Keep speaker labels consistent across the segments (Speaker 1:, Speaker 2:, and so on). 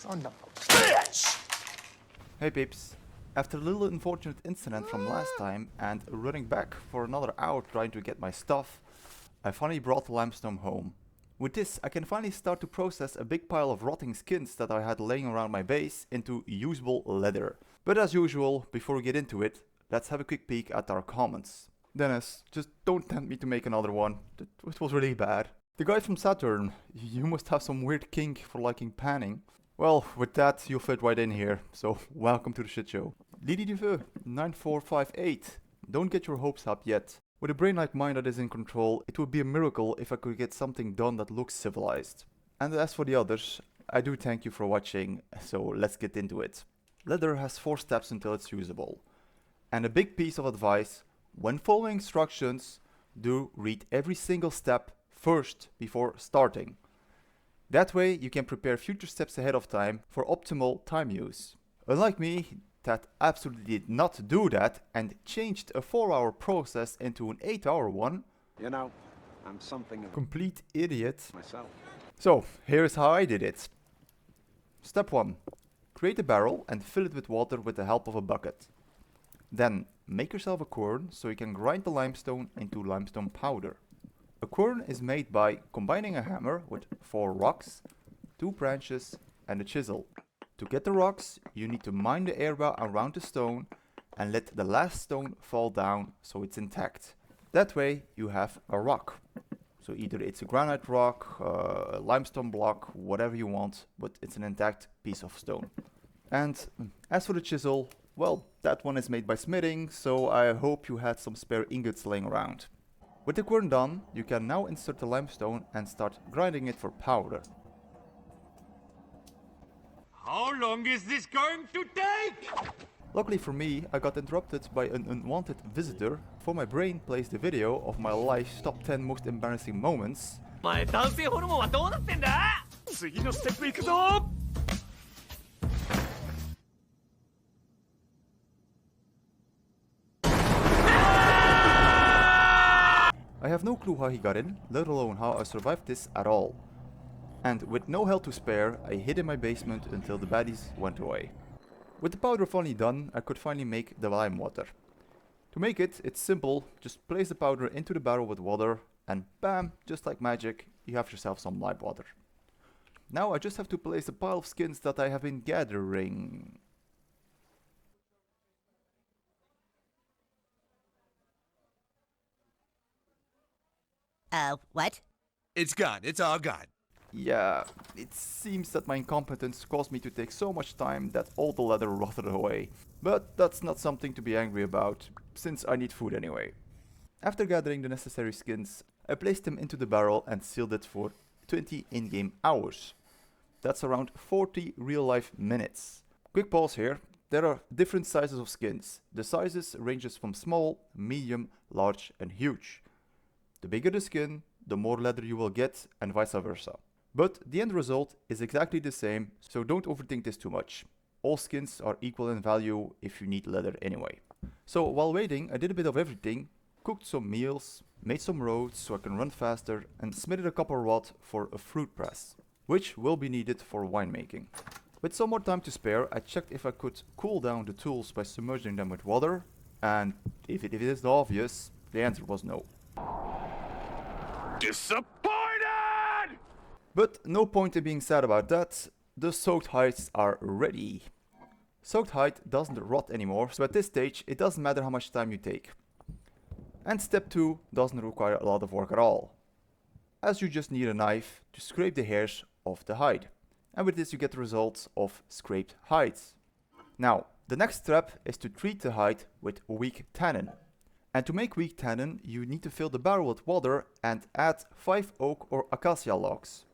Speaker 1: son of a bitch!
Speaker 2: Hey peeps, after a little unfortunate incident from last time and running back for another hour trying to get my stuff, I finally brought the limestone home. With this I can finally start to process a big pile of rotting skins that I had laying around my base into usable leather. But as usual, before we get into it, let's have a quick peek at our comments. Dennis, just don't tempt me to make another one, it was really bad. The guy from Saturn, you must have some weird kink for liking panning. Well, with that, you'll fit right in here, so welcome to the shit show. Lady Duveux, 9458, don't get your hopes up yet. With a brain like mine that is in control, it would be a miracle if I could get something done that looks civilized. And as for the others, I do thank you for watching, so let's get into it. Leather has 4 steps until it's usable. And a big piece of advice, when following instructions, do read every single step first before starting. That way you can prepare future steps ahead of time for optimal time use. Unlike me, that absolutely did not do that and changed a 4-hour process into an 8-hour one.
Speaker 3: You know, I'm something of a
Speaker 2: Complete idiot.
Speaker 3: myself.
Speaker 2: So, here's how I did it. Step 1. Create a barrel and fill it with water with the help of a bucket. Then, make yourself a quern so you can grind the limestone into limestone powder. A quern is made by combining a hammer with 4 rocks, 2 branches and a chisel. To get the rocks, you need to mine the area around the stone and let the last stone fall down so it's intact. That way you have a rock. So either it's a granite rock, a limestone block, whatever you want, but it's an intact piece of stone. And as for the chisel, well, that one is made by smithing, so I hope you had some spare ingots laying around. With the quern done, you can now insert the limestone and start grinding it for powder.
Speaker 4: How long is this going to take?
Speaker 2: Luckily for me, I got interrupted by an unwanted visitor, for my brain plays the video of my life's top 10 most embarrassing moments.
Speaker 4: お前男性ホルモンはどうなってんだ？次のステップ行くぞ。
Speaker 2: I have no clue how he got in, let alone how I survived this at all. And with no health to spare, I hid in my basement until the baddies went away. With the powder finally done, I could finally make the lime water. To make it, it's simple, just place the powder into the barrel with water and bam, just like magic, you have yourself some lime water. Now I just have to place a pile of skins that I have been gathering.
Speaker 5: What?
Speaker 6: It's gone. It's all gone.
Speaker 2: Yeah, it seems that my incompetence caused me to take so much time that all the leather rotted away. But that's not something to be angry about, since I need food anyway. After gathering the necessary skins, I placed them into the barrel and sealed it for 20 in-game hours. That's around 40 real-life minutes. Quick pause here. There are different sizes of skins. The sizes ranges from small, medium, large and huge. The bigger the skin, the more leather you will get and vice versa. But the end result is exactly the same, so don't overthink this too much. All skins are equal in value if you need leather anyway. So while waiting, I did a bit of everything, cooked some meals, made some roads so I can run faster and smitted a copper rod for a fruit press, which will be needed for winemaking. With some more time to spare, I checked if I could cool down the tools by submerging them with water, and if it is obvious, the answer was no.
Speaker 4: Disappointed!
Speaker 2: But no point in being sad about that, the soaked hides are ready. Soaked hide doesn't rot anymore, so at this stage it doesn't matter how much time you take. And step 2 doesn't require a lot of work at all, as you just need a knife to scrape the hairs off the hide. And with this you get the results of scraped hides. Now, the next step is to treat the hide with weak tannin. And to make weak tannin, you need to fill the barrel with water and add 5 oak or acacia logs.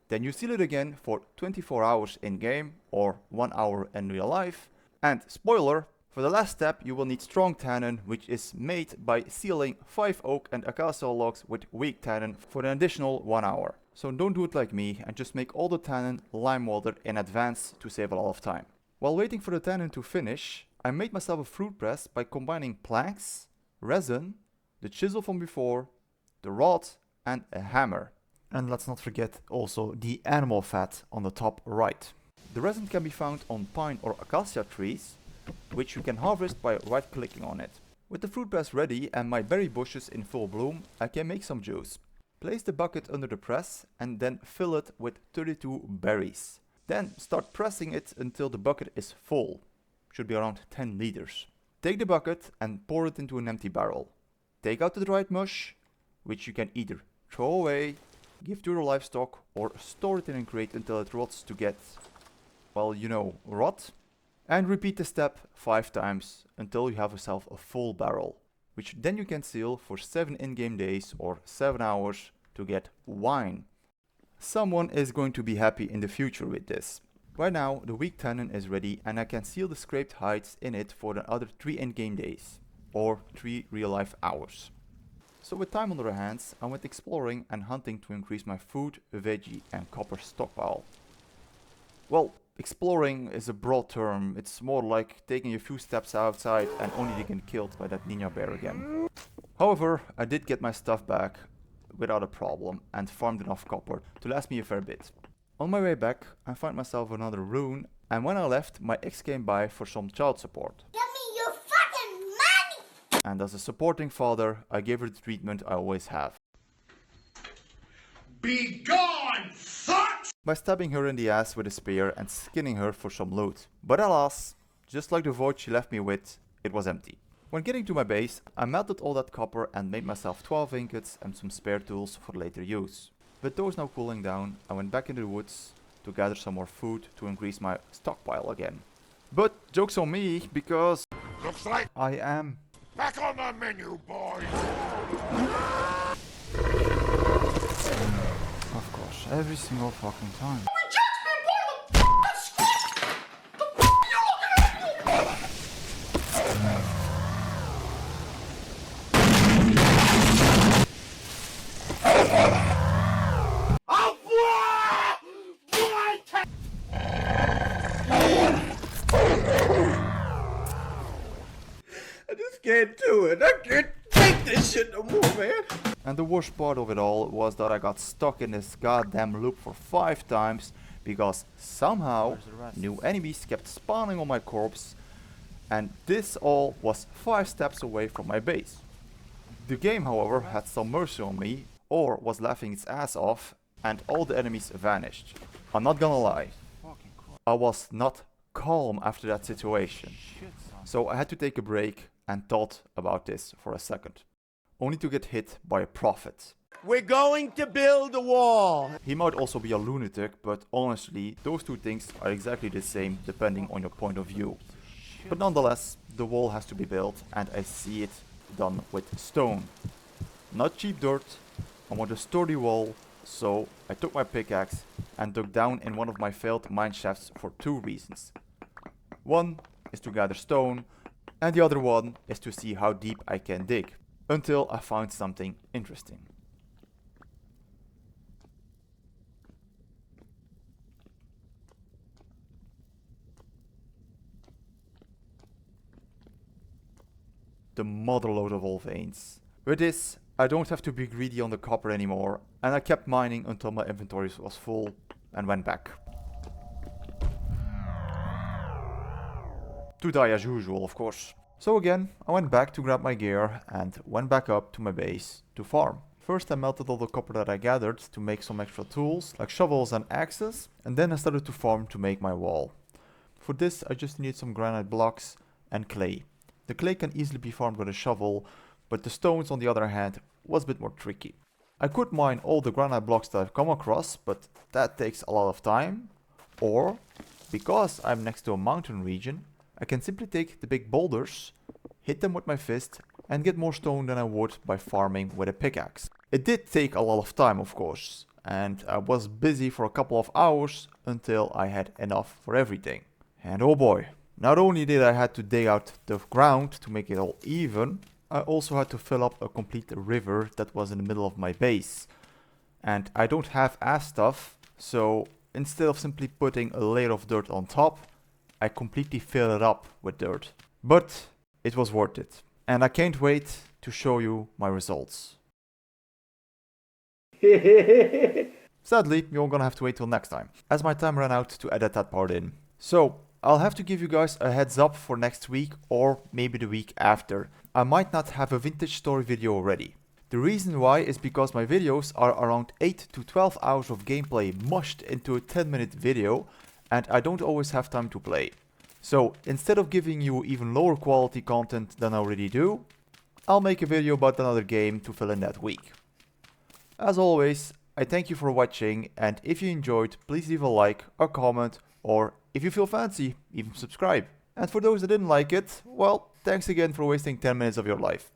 Speaker 2: Then you seal it again for 24 hours in game or 1 hour in real life. And spoiler, for the last step you will need strong tannin, which is made by sealing 5 oak and acacia logs with weak tannin for an additional 1 hour. So don't do it like me and just make all the tannin lime water in advance to save a lot of time. While waiting for the tannin to finish, I made myself a fruit press by combining planks, resin, the chisel from before, the rod and a hammer. And let's not forget also the animal fat on the top right. The resin can be found on pine or acacia trees, which you can harvest by right clicking on it. With the fruit press ready and my berry bushes in full bloom, I can make some juice. Place the bucket under the press and then fill it with 32 berries. Then start pressing it until the bucket is full. Should be around 10 liters. Take the bucket and pour it into an empty barrel. Take out the dried mush, which you can either throw away, give to your livestock, or store it in a crate until it rots to get, well, you know, rot. And repeat the step 5 times until you have yourself a full barrel, which then you can seal for 7 in-game days or 7 hours to get wine. Someone is going to be happy in the future with this. Right now the weak tannin is ready and I can seal the scraped hides in it for another 3 in-game days or 3 real-life hours. So with time on our hands, I went exploring and hunting to increase my food, veggie and copper stockpile. Well, exploring is a broad term. It's more like taking a few steps outside and only to get killed by that ninja bear again. However, I did get my stuff back without a problem and farmed enough copper to last me a fair bit. On my way back, I found myself another rune, and when I left, my ex came by for some child support.
Speaker 1: Give me your fucking money!
Speaker 2: And as a supporting father, I gave her the treatment I always have.
Speaker 6: Be gone, fuck!
Speaker 2: By stabbing her in the ass with a spear and skinning her for some loot. But alas, just like the void she left me with, it was empty. When getting to my base, I melted all that copper and made myself 12 ingots and some spare tools for later use. With those now cooling down, I went back into the woods to gather some more food to increase my stockpile again. But joke's on me, because
Speaker 6: Looks like
Speaker 2: I am
Speaker 6: back on the menu, boys!
Speaker 2: of course, every single fucking time.
Speaker 6: Can't do it. I can't take this shit no more, man.
Speaker 2: And the worst part of it all was that I got stuck in this goddamn loop for 5 times because somehow new enemies kept spawning on my corpse, and this all was 5 steps away from my base. The game, however, had some mercy on me, or was laughing its ass off, and all the enemies vanished. I'm not gonna lie, I was not calm after that situation, so I had to take a break and thought about this for a second, only to get hit by a prophet.
Speaker 6: We're going to build a wall.
Speaker 2: He might also be a lunatic, but honestly, those two things are exactly the same depending on your point of view. But nonetheless, the wall has to be built, and I see it done with stone. Not cheap dirt, I want a sturdy wall, so I took my pickaxe and dug down in one of my failed mine shafts for 2 reasons. One is to gather stone, and the other one is to see how deep I can dig, until I found something interesting. The motherlode of all veins. With this, I don't have to be greedy on the copper anymore, and I kept mining until my inventory was full and went back. To die as usual, of course. So again, I went back to grab my gear and went back up to my base to farm. First I melted all the copper that I gathered to make some extra tools, like shovels and axes, and then I started to farm to make my wall. For this I just need some granite blocks and clay. The clay can easily be farmed with a shovel, but the stones on the other hand was a bit more tricky. I could mine all the granite blocks that I've come across, but that takes a lot of time. Or, because I'm next to a mountain region, I can simply take the big boulders, hit them with my fist, and get more stone than I would by farming with a pickaxe. It did take a lot of time, of course, and I was busy for a couple of hours until I had enough for everything. And oh boy, not only did I have to dig out the ground to make it all even, I also had to fill up a complete river that was in the middle of my base. And I don't have ass stuff, so instead of simply putting a layer of dirt on top, I completely fill it up with dirt. But it was worth it. And I can't wait to show you my results. Sadly, you're gonna have to wait till next time, as my time ran out to edit that part in. So, I'll have to give you guys a heads up for next week or maybe the week after. I might not have a vintage story video ready. The reason why is because my videos are around 8 to 12 hours of gameplay mushed into a 10-minute video, and I don't always have time to play. So instead of giving you even lower quality content than I already do, I'll make a video about another game to fill in that week. As always, I thank you for watching, and if you enjoyed, please leave a like, a comment, or if you feel fancy, even subscribe. And for those that didn't like it, well, thanks again for wasting 10 minutes of your life.